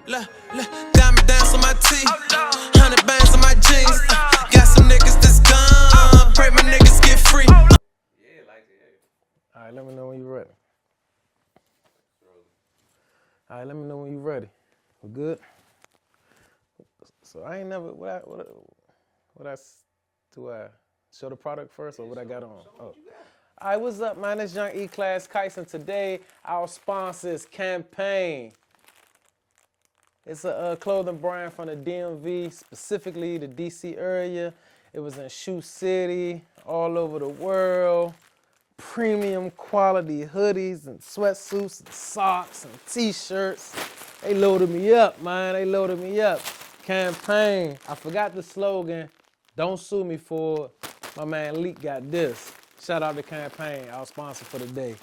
Diamond dance on my teeth, 100 bands on my jeans. Got some niggas that's gone. Pray my niggas get free. Yeah, like it. All right, let me know when you're ready. All right, let me know when you're ready. We good? So I ain't never, do I show the product first or what I got on? Oh. All right, what's up, man? It's Young E-Class KITES, and today our sponsor is Campaign. It's a clothing brand from the DMV, specifically the DC area. It was in Shoe City, all over the world. Premium quality hoodies and sweatsuits and socks and t-shirts. They loaded me up, man. They loaded me up. Campaign. I forgot the slogan. Don't sue me for it. My man Leak got this. Shout out to Campaign, our sponsor for the day.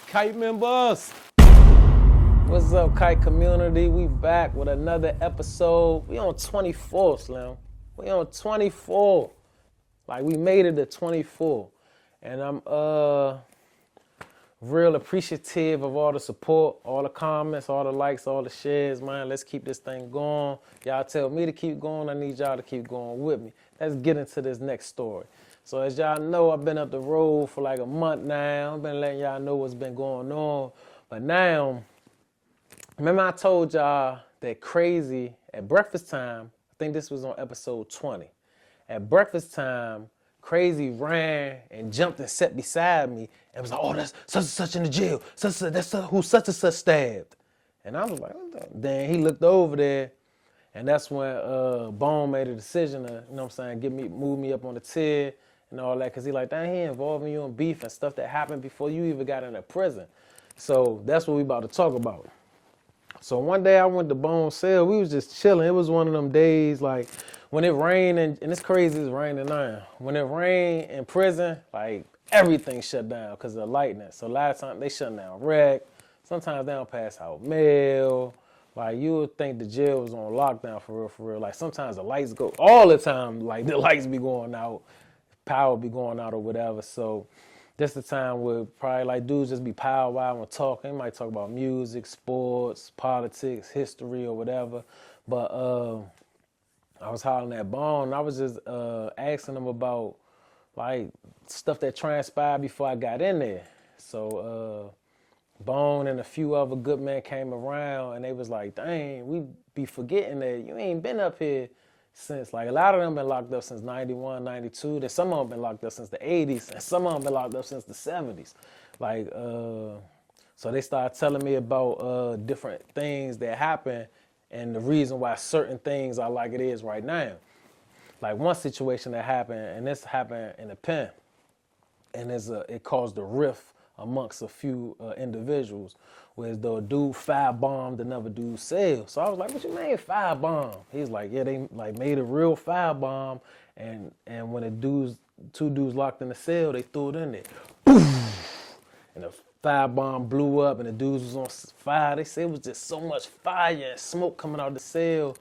Kite members. What's up, Kite community? We back with another episode. We on 24, Slim. We on 24. Like, we made it to 24. And I'm real appreciative of all the support, all the comments, all the likes, all the shares, man. Let's keep this thing going. Y'all tell me to keep going. I need y'all to keep going with me. Let's get into this next story. So as y'all know, I've been up the road for like a month now. I've been letting y'all know what's been going on. But now, remember I told y'all that Crazy at breakfast time, I think this was on episode 20. At breakfast time, Crazy ran and jumped and sat beside me and was like, oh, that's such and such in the jail. That's who such and such stabbed. And I was like, what the? Then he looked over there, and that's when Bone made a decision to, you know what I'm saying, move me up on the tier and all that, because he like, dang, he involving you in beef and stuff that happened before you even got into prison. So that's what we about to talk about. So one day I went to Bone's cell. We was just chilling. It was one of them days like when it rained, and it's crazy, it's raining now. When it rained in prison, like everything shut down because of the lightning. So a lot of times they shut down rec. Sometimes they don't pass out mail. Like you would think the jail was on lockdown for real. Like sometimes the lights go, all the time, like the lights be going out, power be going out or whatever. So this the time where probably like dudes just be powwowing and talking. They might talk about music, sports, politics, history or whatever. But I was hollering at Bone, and I was just asking him about like stuff that transpired before I got in there. So Bone and a few other good men came around, and they was like, dang, we be forgetting that you ain't been up here since, like, a lot of them been locked up since 91, 92. Then some of them been locked up since the 80s, and some of them been locked up since the 70s. Like, so they started telling me about different things that happened and the reason why certain things are like it is right now. Like one situation that happened, and this happened in the pen, and it caused a rift amongst a few individuals, where the dude firebombed another dude's cell. So I was like, what you mean firebomb? He's like, yeah, they like made a real firebomb, and when two dudes locked in the cell, they threw it in there. Poof! And the firebomb blew up, and the dudes was on fire. They said it was just so much fire and smoke coming out of the cell.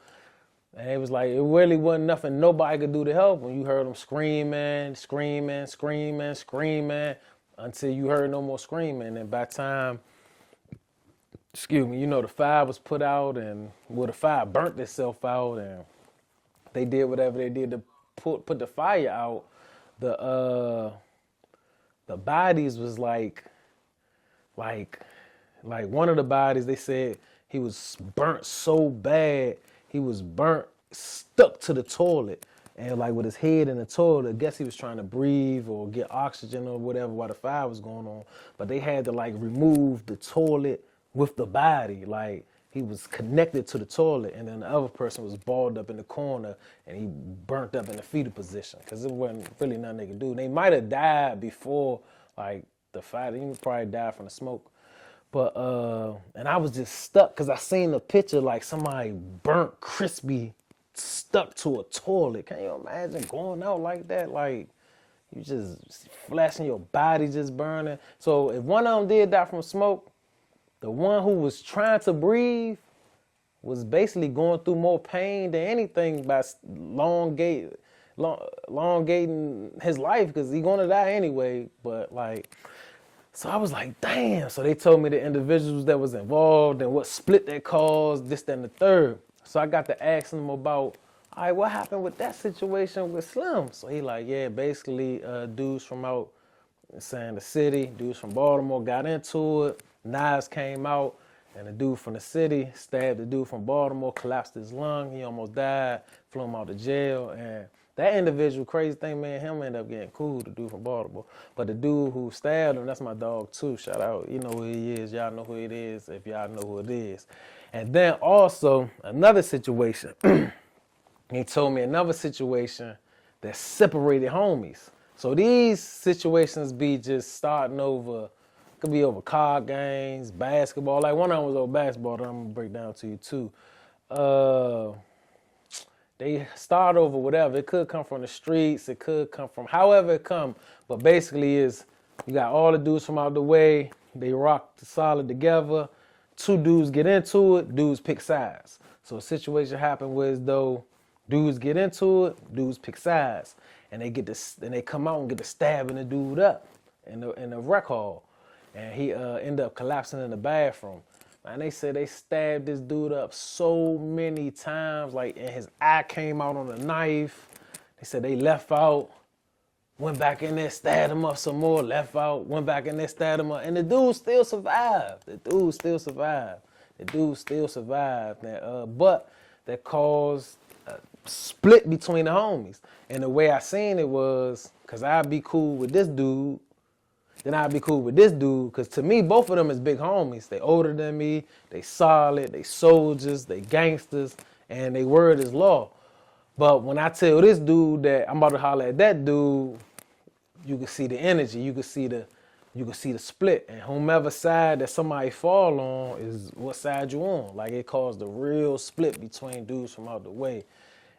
And it was like, it really wasn't nothing nobody could do to help when you heard them screaming, until you heard no more screaming. And by the time, the fire was put out, and the fire burnt itself out, and they did whatever they did to put the fire out. The bodies was like one of the bodies, they said he was burnt so bad, he was stuck to the toilet. And like with his head in the toilet, I guess he was trying to breathe or get oxygen or whatever while the fire was going on. But they had to like remove the toilet with the body. Like he was connected to the toilet, and then the other person was balled up in the corner, and he burnt up in the fetal position because it wasn't really nothing they could do. They might have died before like the fire. He probably died from the smoke. But and I was just stuck because I seen the picture like somebody burnt crispy, stuck to a toilet. Can you imagine going out like that? Like you just flashing your body just burning. So if one of them did die from smoke, the one who was trying to breathe was basically going through more pain than anything by elongating his life, because he's gonna die anyway. But like, So I was like, damn. So they told me the individuals that was involved and what split that caused, this, that, and the third. So I got to asking them about, all right, what happened with that situation with Slim? So he like, yeah, basically dudes from out saying the city, dudes from Baltimore got into it. Knives came out, and the dude from the city stabbed the dude from Baltimore, collapsed his lung. He almost died, flew him out to jail. And that individual, crazy thing, man, him ended up getting cool, the dude from Baltimore. But the dude who stabbed him, that's my dog too. Shout out. You know who he is. Y'all know who it is if y'all know who it is. And then also, another situation. He told me another situation that separated homies. So these situations be just starting over, could be over card games, basketball. Like one of them was over basketball that I'm gonna break down to you too. They start over whatever. It could come from the streets. It could come from however it come. But basically is you got all the dudes from out the way. They rock solid together. Two dudes get into it. Dudes pick sides. So a situation happened where as though dudes get into it. Dudes pick sides. And they get this, and they come out and get to stabbing the dude up in the rec hall. And he ended up collapsing in the bathroom. And they said they stabbed this dude up so many times, like, and his eye came out on the knife. They said they left out, went back in there, stabbed him up some more, left out, went back in there, stabbed him up. And the dude still survived. But that caused a split between the homies. And the way I seen it was, because I'd be cool with this dude, then I'd be cool with this dude, because to me, both of them is big homies. They older than me, they solid, they soldiers, they gangsters, and they word is law. But when I tell this dude that I'm about to holler at that dude, you can see the energy, you can see the split. And whomever side that somebody fall on is what side you on. Like it caused a real split between dudes from out the way.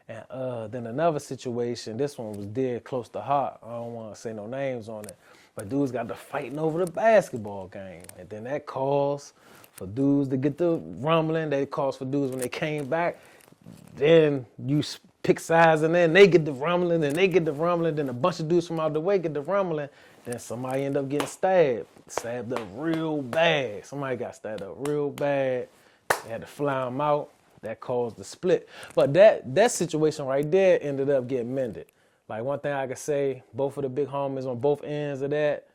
And then another situation, this one was dead close to heart. I don't want to say no names on it. But dudes got to fighting over the basketball game. And then that caused for dudes to get the rumbling. That caused for dudes when they came back. Then you pick sides and then they get the rumbling and they get the rumbling. Then a bunch of dudes from out the way get the rumbling. Then somebody end up getting stabbed up real bad. Somebody got stabbed up real bad. They had to fly them out. That caused the split. But that situation right there ended up getting mended. Like one thing I could say, both of the big homies on both ends of that,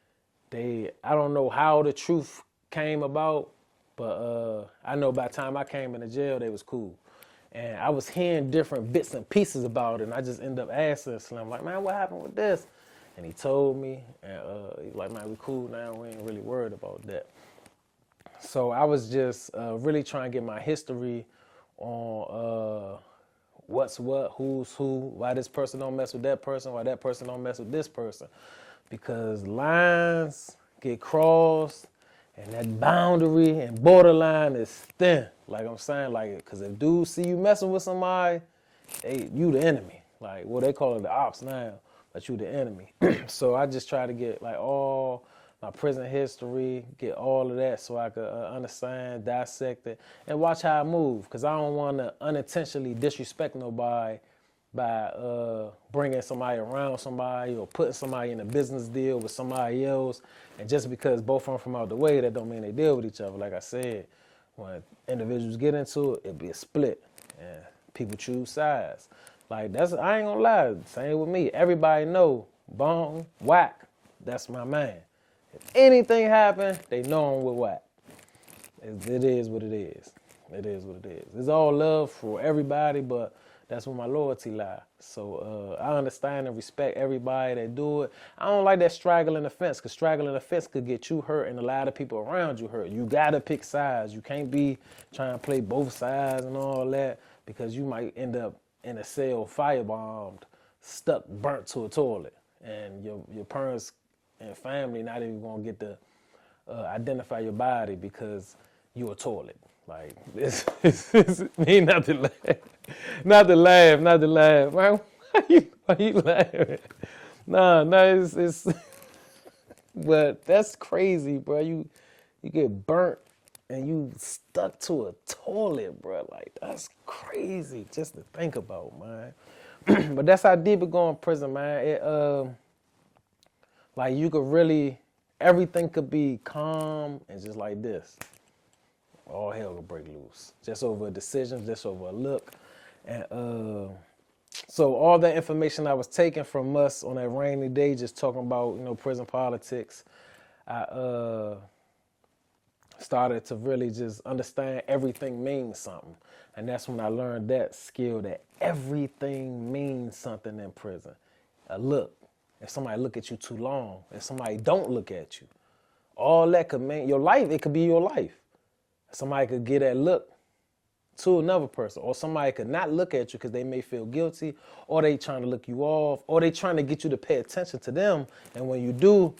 I don't know how the truth came about, but I know by the time I came into jail, they was cool. And I was hearing different bits and pieces about it, and I just ended up asking Slim, like, man, what happened with this? And he told me, and he was like, man, we cool now, we ain't really worried about that. So I was just really trying to get my history on what's what, who's who, why this person don't mess with that person, why that person don't mess with this person. Because lines get crossed and that boundary and borderline is thin. Like I'm saying, like, because if dudes see you messing with somebody, you the enemy. Like, well, they call it the ops now, but you the enemy. So I just try to get like all my prison history, get all of that so I could understand, dissect it, and watch how I move. Because I don't want to unintentionally disrespect nobody by bringing somebody around somebody or putting somebody in a business deal with somebody else. And just because both of them from out the way, that don't mean they deal with each other. Like I said, when individuals get into it, it'll be a split. And people choose sides. Like, I ain't gonna lie, same with me. Everybody know, Bone, Whack, that's my man. If anything happen, they know I'm with Whack. It is what it is. It is what it is. It's all love for everybody, but that's where my loyalty lies. So I understand and respect everybody that do it. I don't like that straggling the fence, because straggling the fence could get you hurt and a lot of people around you hurt. You got to pick sides. You can't be trying to play both sides and all that, because you might end up in a cell firebombed, stuck, burnt to a toilet. And your parents and family not even gonna get to identify your body because you a toilet. Like, this me not to laugh. Not to laugh. Man, why you laughing? Nah, it's but that's crazy, bro. You get burnt and you stuck to a toilet, bro. Like, that's crazy just to think about, man. But that's how deep it go in prison, man. Like, you could really everything could be calm and just like this. All hell could break loose. Just over a decision, just over a look. And so all that information I was taking from us on that rainy day, just talking about, prison politics, I started to really just understand everything means something. And that's when I learned that skill, that everything means something in prison. A look. If somebody look at you too long, if somebody don't look at you, all that could mean your life. It could be your life. Somebody could get that look to another person, or somebody could not look at you because they may feel guilty, or they trying to look you off, or they trying to get you to pay attention to them. And when you do,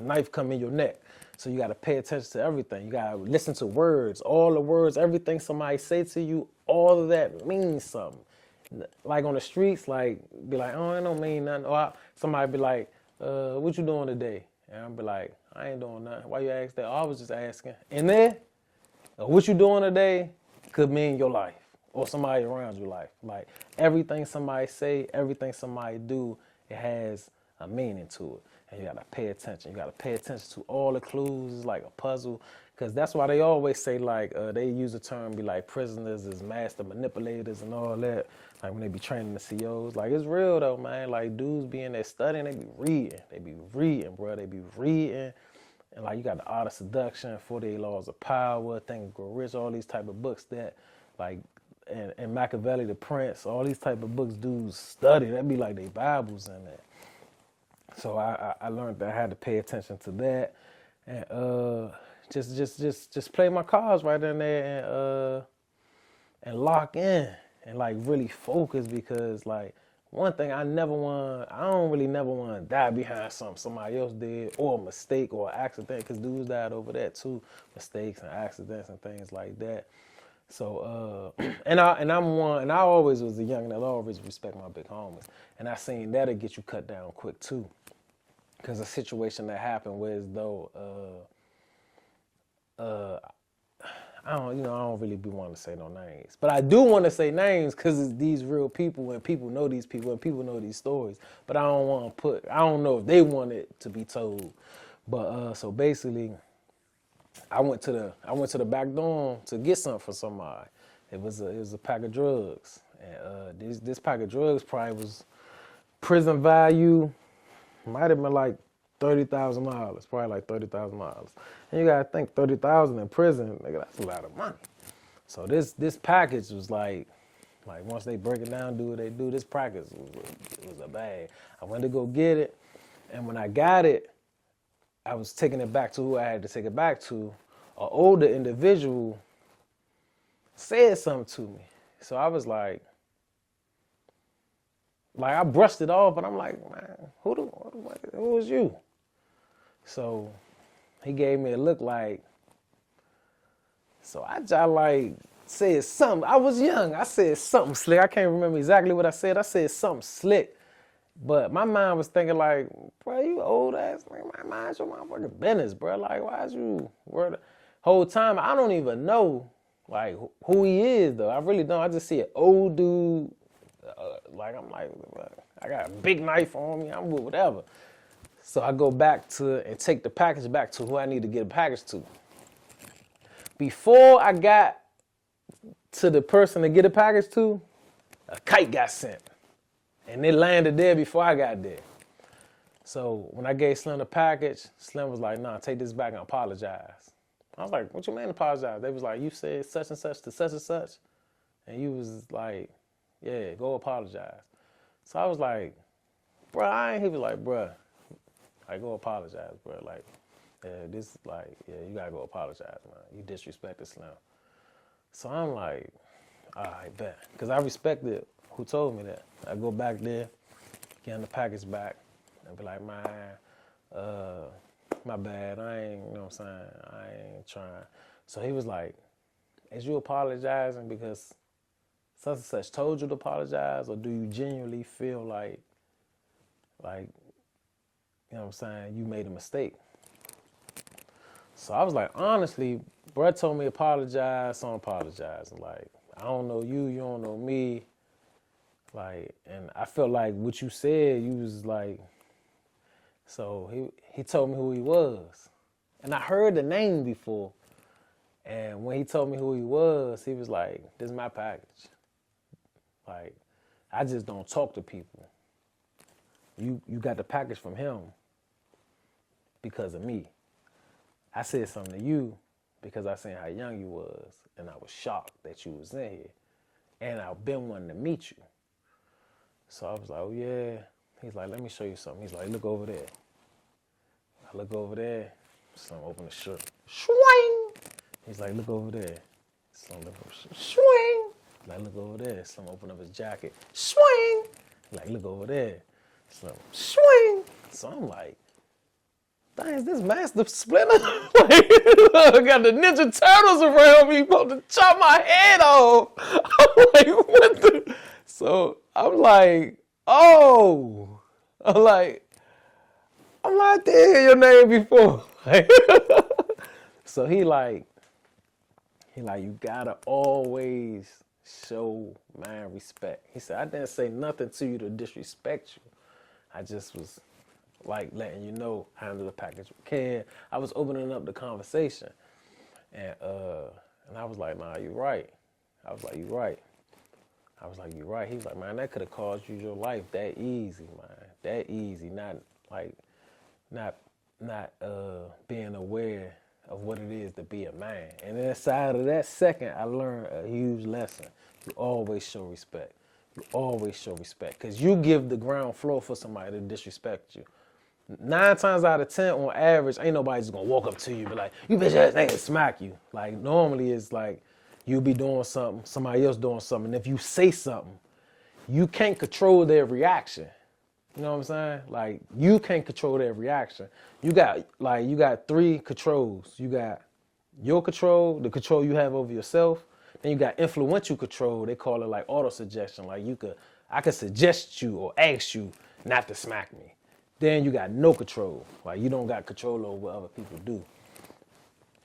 knife come in your neck. So you got to pay attention to everything. You got to listen to words, all the words, everything somebody say to you, all of that means something. Like on the streets, like, be like, oh, it don't mean nothing. Or somebody be like, what you doing today? And I'll be like, I ain't doing nothing. Why you ask that? Oh, I was just asking. And then, what you doing today could mean your life or somebody around your life. Like everything somebody say, everything somebody do, it has a meaning to it. And you gotta pay attention. You gotta pay attention to all the clues. It's like a puzzle. Because that's why they always say, like, they use the term, be like, prisoners is master manipulators and all that. Like when they be training the COs. Like, it's real though, man. Like, dudes be in there studying, they be reading. They be reading, bro. They be reading. And like, you got the Art of Seduction, 48 Laws of Power, Think and Grow Rich, all these type of books that, like, and Machiavelli, the Prince, all these type of books dudes study. That be like they Bibles in there. So I learned that I had to pay attention to that, and just play my cards right in there, and lock in and like really focus, because like one thing I don't really never want to die behind something somebody else did, or a mistake or an accident, because dudes died over that too, mistakes and accidents and things like that. So and I always was a young, and I always respect my big homies, and I seen that'll get you cut down quick too. Because a situation that happened was though, I don't really be wanting to say no names, but I do want to say names because it's these real people, and people know these people, and people know these stories. But I don't know if they want it to be told. But so basically, I went to the back door to get something for somebody. It was a pack of drugs, and this pack of drugs probably was prison value. Might have been like $30,000, probably like $30,000. And you gotta think $30,000 in prison, nigga, that's a lot of money. So this package was like once they break it down, do what they do, this package was a bag. I went to go get it, and when I got it, I was taking it back to who I had to take it back to. An older individual said something to me. So I was like I brushed it off, but I'm like, man, who was you? So he gave me a look like, so I like said something. I was young. I said something slick. I can't remember exactly what I said. I said something slick. But my mind was thinking like, bro, you old ass. Like, mind your motherfucking business, bro. Like, why is you word? Whole time, I don't even know like who he is though. I really don't. I just see an old dude. Like I'm like, I got a big knife on me. I'm with whatever. So I go back and take the package back to who I need to get a package to. Before I got to the person to get a package to, a kite got sent. And it landed there before I got there. So when I gave Slim the package, Slim was like, nah, take this back and apologize. I was like, what you mean apologize? They was like, you said such and such to such and such. And you was like, yeah, go apologize. So I was like, bro, he was like, bro, like, go apologize, bro. Like, you gotta go apologize, man. You disrespected Slim. So I'm like, all right, bet. Because I respected who told me that. I go back there, get the package back, and be like, man, my bad. I ain't, you know what I'm saying? I ain't trying. So he was like, is you apologizing because such and such told you to apologize, or do you genuinely feel like, you know what I'm saying, you made a mistake? So I was like, honestly, bro told me apologize, so I'm apologizing. Like, I don't know you, you don't know me. Like, and I felt like what you said, you was like, So he told me who he was. And I heard the name before. And when he told me who he was like, this is my package. Like, I just don't talk to people. You got the package from him because of me. I said something to you because I seen how young you was, and I was shocked that you was in here. And I've been wanting to meet you. So I was like, oh yeah. He's like, let me show you something. He's like, look over there. I look over there. Son open the shirt. Swing! He's like, look over there. Son look over the shirt. Swing! Like, look over there. Son open up his jacket. Swing! Like, look over there. Son, swing! So I'm like, dang, is this Master Splinter? Like, I got the Ninja Turtles around me, about to chop my head off. I'm like, what the? So I'm like, oh. I'm like, I did hear your name before. So he like, you gotta always show man respect. He said, I didn't say nothing to you to disrespect you. I just was like letting you know, handle the package with care. I was opening up the conversation. And I was like, nah, you right. I was like, you right. I was like, you right. He was like, man, that could have cost you your life that easy, man. That easy. Not being aware of what it is to be a man. And inside of that second, I learned a huge lesson. You always show respect. You always show respect. Because you give the ground floor for somebody to disrespect you. 9 times out of 10, on average, ain't nobody just gonna walk up to you and be like, you bitch ass nigga, smack you. Like, normally it's like, you be doing something, somebody else doing something. And if you say something, you can't control their reaction. You know what I'm saying? Like, you can't control their reaction. You got 3 controls. You got your control, the control you have over yourself. Then you got influential control. They call it like auto-suggestion. Like, I could suggest you or ask you not to smack me. Then you got no control. Like, you don't got control over what other people do.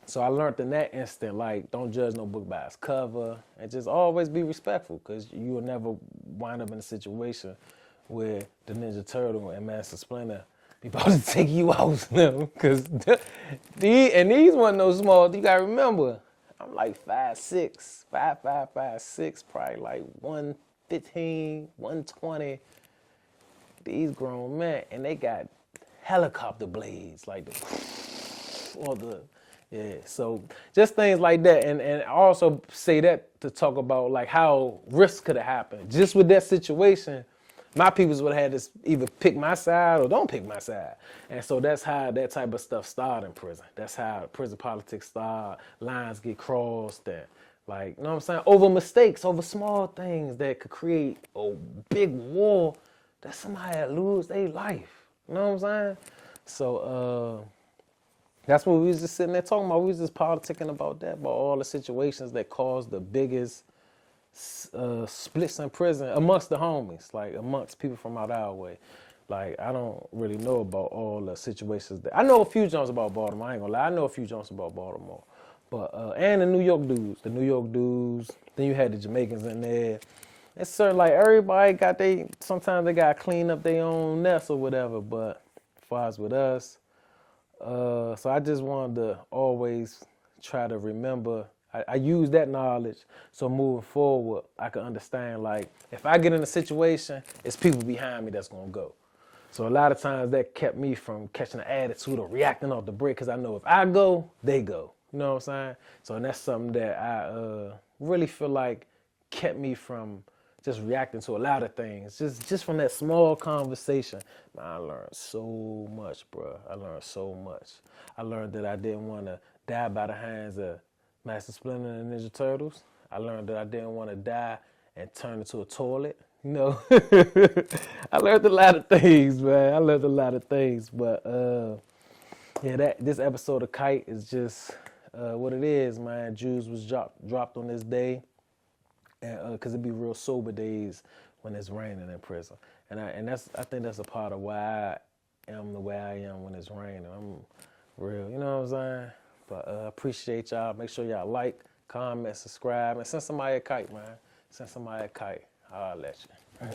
So I learned in that instant, like, don't judge no book by its cover, and just always be respectful, because you will never wind up in a situation where the Ninja Turtle and Master Splinter be about to take you out, because these wasn't no small. You gotta remember, I'm like 5'6", 5'5", 5'6", probably like 115, 120. These grown men, and they got helicopter blades, like so just things like that. And I also say that to talk about like how risk could have happened. Just with that situation, my peoples would have had to either pick my side or don't pick my side. And so that's how that type of stuff started in prison. That's how prison politics start, lines get crossed, and like, you know what I'm saying? Over mistakes, over small things that could create a big war that somebody had lose their life. You know what I'm saying? So that's what we was just sitting there talking about. We was just politicking about that, about all the situations that caused the biggest splits in prison amongst the homies, like amongst people from out our way. Like, I don't really know about all the situations that I know a few jumps about Baltimore. I ain't gonna lie, I know a few jumps about Baltimore, but and the New York dudes. Then you had the Jamaicans in there. It's certain, like, everybody got sometimes they gotta clean up their own mess or whatever. But as far as with us, so I just wanted to always try to remember. I use that knowledge so moving forward, I can understand, like, if I get in a situation, it's people behind me that's going to go. So a lot of times that kept me from catching an attitude or reacting off the break, because I know if I go, they go. You know what I'm saying? So that's something that I really feel like kept me from just reacting to a lot of things. Just from that small conversation, man, I learned so much, bro. I learned so much. I learned that I didn't want to die by the hands of Master Splinter and the Ninja Turtles. I learned that I didn't want to die and turn into a toilet. You know, I learned a lot of things, man. I learned a lot of things, but yeah, this episode of Kite is just what it is, man. Jews was dropped on this day, and because it be real sober days when it's raining in prison, and I think that's a part of why I am the way I am when it's raining. I'm real, you know what I'm saying? But appreciate y'all. Make sure y'all like, comment, subscribe, and send somebody a kite, man. Send somebody a kite. I'll let you.